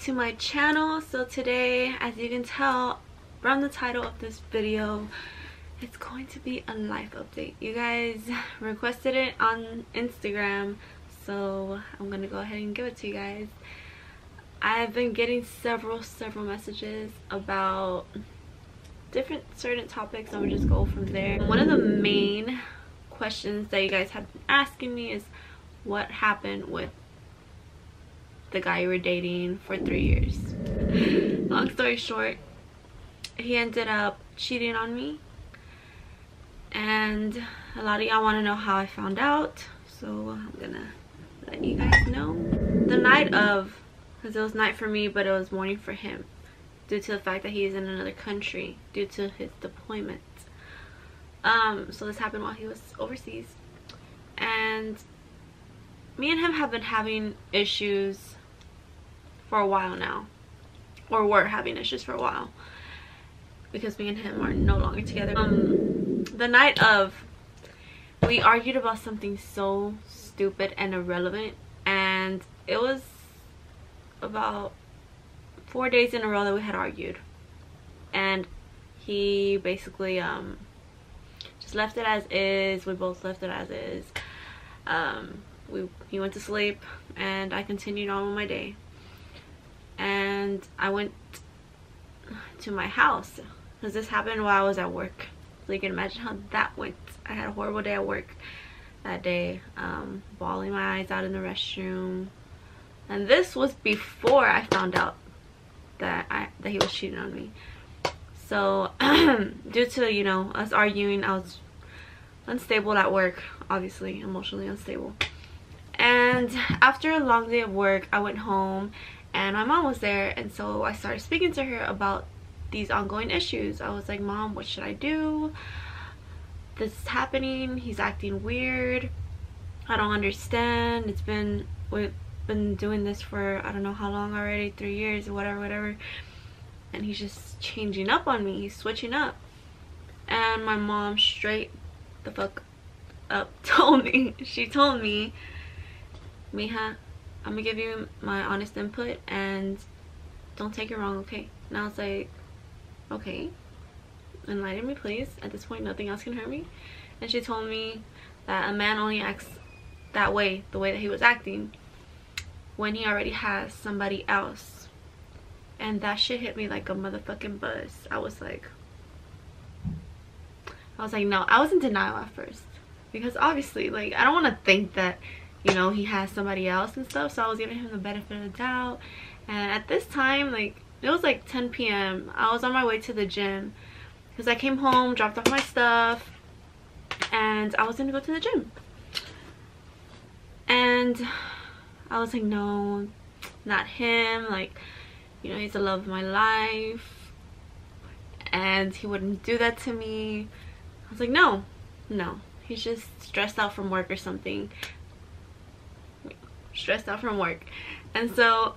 to my channel. So today, as you can tell from the title of this video, it's going to be a life update. You guys requested it on Instagram, so I'm gonna go ahead and give it to you guys. I've been getting several messages about different certain topics. I'm gonna just go from there. One of the main questions that you guys have been asking me is what happened with the guy you were dating for 3 years. Long story short, he ended up cheating on me, and a lot of y'all want to know how I found out, so I'm gonna let you guys know. The night of, because it was night for me but it was morning for him, due to the fact that he is in another country due to his deployment. So this happened while he was overseas, and me and him have been having issues for a while now, or were having issues for a while, because me and him are no longer together. The night of, we argued about something so stupid and irrelevant, and it was about 4 days in a row that we had argued, and he basically just left it as is. We both left it as is. He went to sleep and I continued on with my day, and I went to my house because this happened while I was at work, so you can imagine how that went. I had a horrible day at work that day, bawling my eyes out in the restroom, and this was before I found out that he was cheating on me. So due to, you know, us arguing, I was unstable at work, obviously emotionally unstable. And after a long day of work, I went home and my mom was there, and so I started speaking to her about these ongoing issues. I was like, Mom, what should I do? This is happening, he's acting weird, I don't understand. We've been doing this for I don't know how long already, 3 years or whatever, and he's just changing up on me, he's switching up. And my mom straight the fuck up told me, she told me, Mija, I'm gonna give you my honest input and don't take it wrong, okay? And I was like, okay, enlighten me please. At this point, nothing else can hurt me. And she told me that a man only acts that way, the way that he was acting, when he already has somebody else. And that shit hit me like a motherfucking buzz. I was like, no. I was in denial at first, because obviously, like, I don't want to think that, you know, he has somebody else and stuff. So I was giving him the benefit of the doubt. And at this time, like, it was like 10 p.m. I was on my way to the gym because I came home, dropped off my stuff, and I was gonna go to the gym. And I was like, no, not him. Like, you know, he's the love of my life, and he wouldn't do that to me. I was like, no, he's just stressed out from work or something. Stressed out from work. And so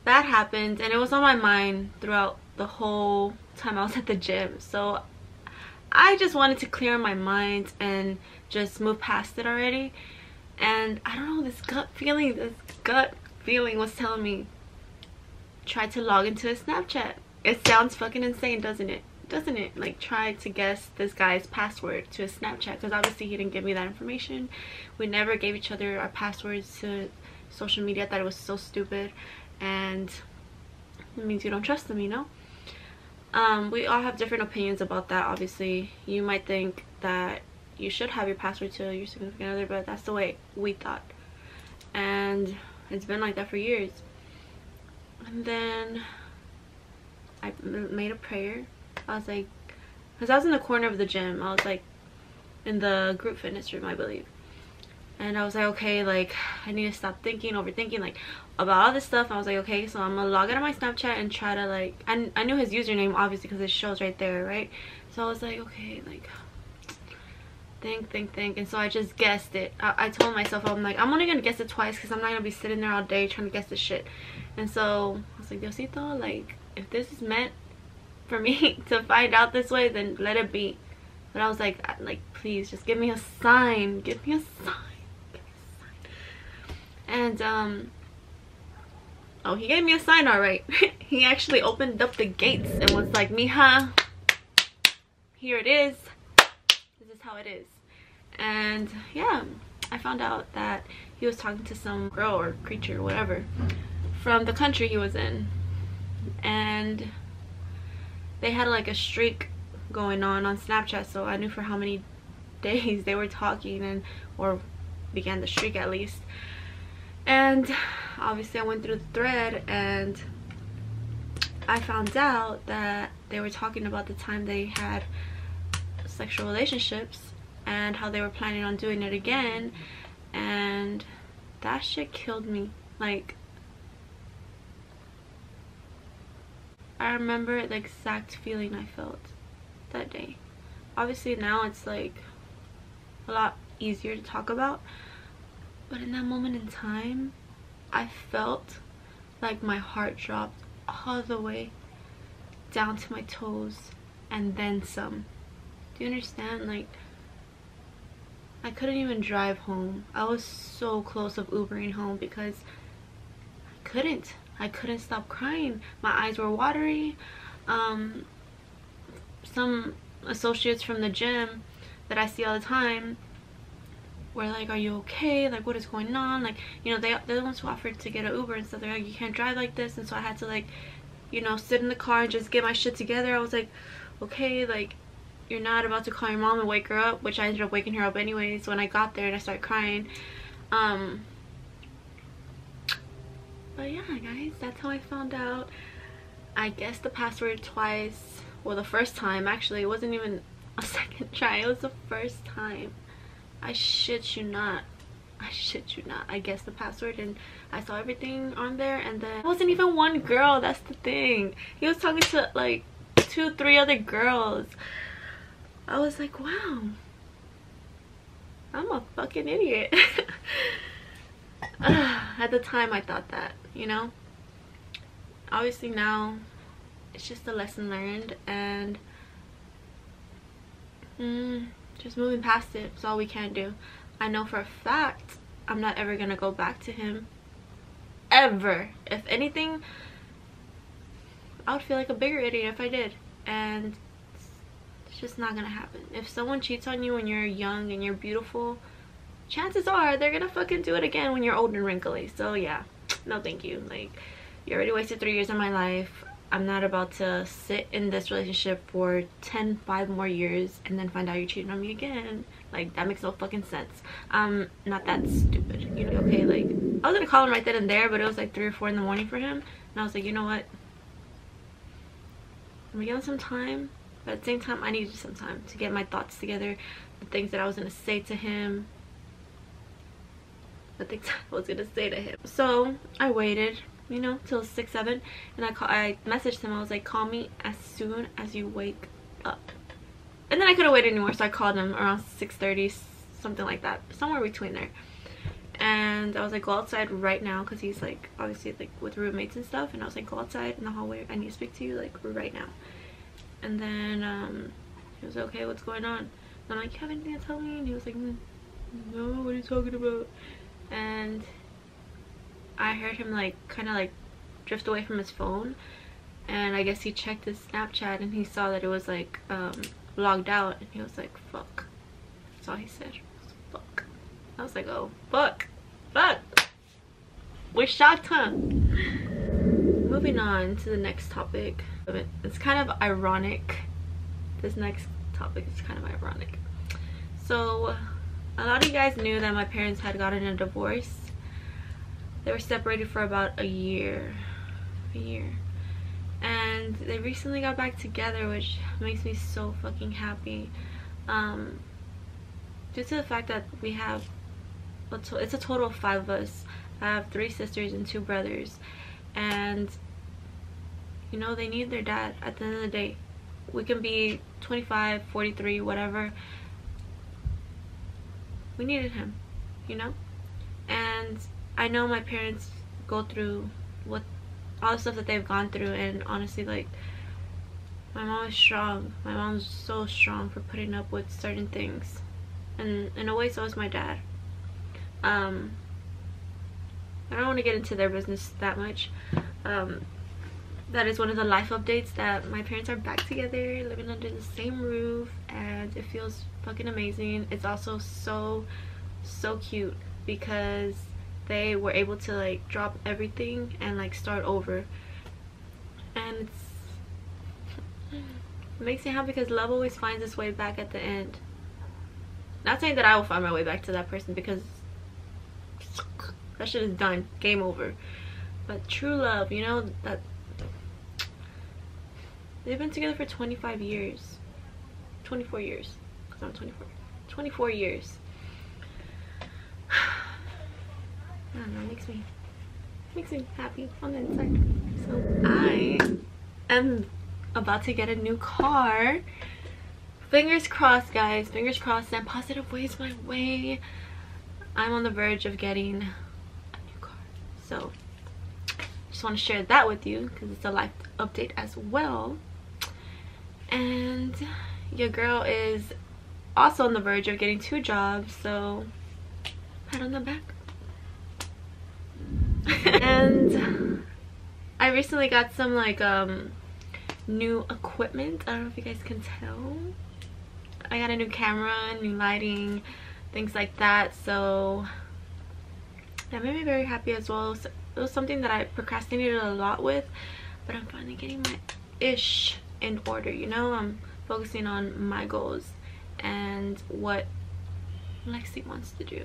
that happened, and it was on my mind throughout the whole time I was at the gym. So I just wanted to clear my mind and just move past it already. And I don't know, this gut feeling was telling me, try to log into his Snapchat. It sounds fucking insane, doesn't it? Like, try to guess this guy's password to his Snapchat, because obviously he didn't give me that information. We never gave each other our passwords to social media. I thought it was so stupid, and it means you don't trust them, you know. We all have different opinions about that. Obviously, you might think that you should have your password to your significant other, but that's the way we thought, and it's been like that for years. And then I made a prayer. I was like, because I was in the corner of the gym, I was like in the group fitness room, I believe, and I was like, okay, like, I need to stop overthinking like about all this stuff. I was like, okay, so I'm gonna log out of my Snapchat and try to, like, I knew his username obviously because it shows right there, right? So I was like, okay, like, think, and so I just guessed it. I told myself, I'm like, I'm only gonna guess it twice because I'm not gonna be sitting there all day trying to guess this shit. And so I was like, Diosito, like, if this is meant for me to find out this way, then let it be. But I was like, please just give me a sign, give me a sign. And Oh, he gave me a sign, all right. He actually opened up the gates and was like, mija, here it is. This is how it is. And yeah, I found out that he was talking to some girl or creature or whatever from the country he was in. And they had like a streak going on Snapchat, so I knew for how many days they were talking, and or began the streak at least. And obviously I went through the thread and I found out that they were talking about the time they had sexual relationships and how they were planning on doing it again, and that shit killed me. Like, I remember the exact feeling I felt that day. Obviously now it's like a lot easier to talk about, but in that moment in time I felt like my heart dropped all the way down to my toes and then some. Do you understand? Like, I couldn't even drive home. I was so close of Ubering home because I couldn't stop crying. My eyes were watery. Some associates from the gym that I see all the time were like, are you okay? Like, what is going on? Like, you know, they're the ones who offered to get an Uber and stuff. They're like, you can't drive like this. And so I had to, like, you know, sit in the car and just get my shit together. I was like, okay, like, you're not about to call your mom and wake her up, which I ended up waking her up anyways when I got there and I started crying. But yeah, guys, that's how I found out. I guessed the password twice. Well, the first time, actually, it wasn't even a second try. It was the first time. I shit you not. I shit you not. I guessed the password and I saw everything on there, and then it wasn't even one girl. That's the thing. He was talking to like 2-3 other girls. I was like, wow, I'm a fucking idiot. At the time I thought that, you know. Obviously now it's just a lesson learned, and just moving past it is all we can do. I know for a fact I'm not ever gonna go back to him, ever. If anything, I would feel like a bigger idiot if I did, and it's just not gonna happen. If someone cheats on you when you're young and you're beautiful, chances are they're gonna fucking do it again when you're old and wrinkly. So yeah, no thank you. Like, you already wasted 3 years of my life. I'm not about to sit in this relationship for 5 more years and then find out you're cheating on me again. Like, that makes no fucking sense. I'm not that stupid, you know. Okay, like, I was gonna call him right then and there, but it was like 3 or 4 in the morning for him, and I was like, you know what, I'm gonna give him some time, but at the same time I needed some time to get my thoughts together, the things that I was gonna say to him, the things I was gonna say to him. So I waited, you know, till 6-7, and I messaged him. I was like, call me as soon as you wake up. And then I couldn't wait anymore, so I called him around 6:30, something like that, somewhere between there. And I was like, go outside right now, because he's like obviously like with roommates and stuff, and I was like, go outside in the hallway, I need to speak to you like right now. And then he was like, okay, what's going on? And I'm like, you have anything to tell me? And he was like, no, what are you talking about? And I heard him like kind of like drift away from his phone, and I guess he checked his Snapchat and he saw that it was like logged out, and he was like, fuck. That's all he said, was, fuck. I was like, oh fuck, fuck, we're shocked, huh? Moving on to the next topic. It's kind of ironic. This next topic is kind of ironic. So a lot of you guys knew that my parents had gotten a divorce. They were separated for about a year, and they recently got back together, which makes me so fucking happy. Due to the fact that we have it's a total of 5 of us. I have 3 sisters and 2 brothers, and you know, they need their dad. At the end of the day, we can be 25, 43, whatever, we needed him, you know. And I know my parents go through what all the stuff that they've gone through, and honestly, like, my mom is strong. My mom's so strong for putting up with certain things, and in a way so is my dad. I don't want to get into their business that much. That is one of the life updates, that my parents are back together, living under the same roof, and it feels fucking amazing. It's also so cute because they were able to like drop everything and like start over, and it makes me happy because love always finds its way back at the end. Not saying that I will find my way back to that person, because that shit is done, game over. But true love, you know, that they've been together for 25 years, 24 years, because I'm 24, 24 years. I don't know, it makes me happy on the inside. So I am about to get a new car. Fingers crossed, guys, fingers crossed, and positive ways my way. I'm on the verge of getting a new car, so just want to share that with you because it's a life update as well. And your girl is also on the verge of getting 2 jobs, so pat on the back. And I recently got some like new equipment. I don't know if you guys can tell. I got a new camera, new lighting, things like that, so that made me very happy as well. So it was something that I procrastinated a lot with, but I'm finally getting my ish in order, you know. I'm focusing on my goals and what Lexy wants to do.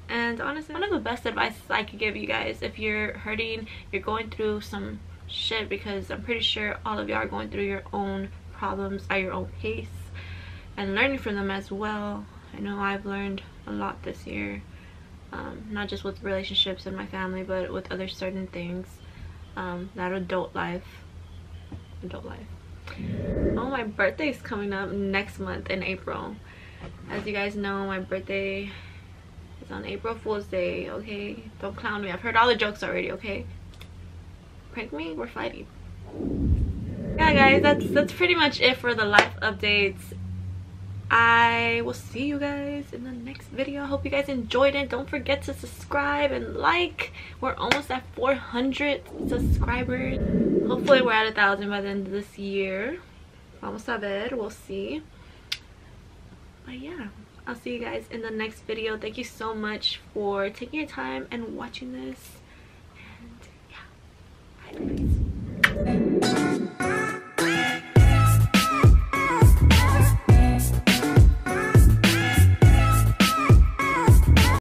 And honestly, one of the best advice I could give you guys, if you're hurting, you're going through some shit, because I'm pretty sure all of y'all are going through your own problems at your own pace and learning from them as well. I know I've learned a lot this year, not just with relationships and my family, but with other certain things, that adult life. Oh, my birthday is coming up next month in April. As you guys know, my birthday is on April Fool's Day. Okay, don't clown me, I've heard all the jokes already. Okay, prank me, we're fighting. Yeah guys, that's pretty much it for the life updates. I will see you guys in the next video. I hope you guys enjoyed it. Don't forget to subscribe and like. We're almost at 400 subscribers. Hopefully we're at 1,000 by the end of this year. Vamos a ver, we'll see. But yeah, I'll see you guys in the next video. Thank you so much for taking your time and watching this. And yeah, bye guys.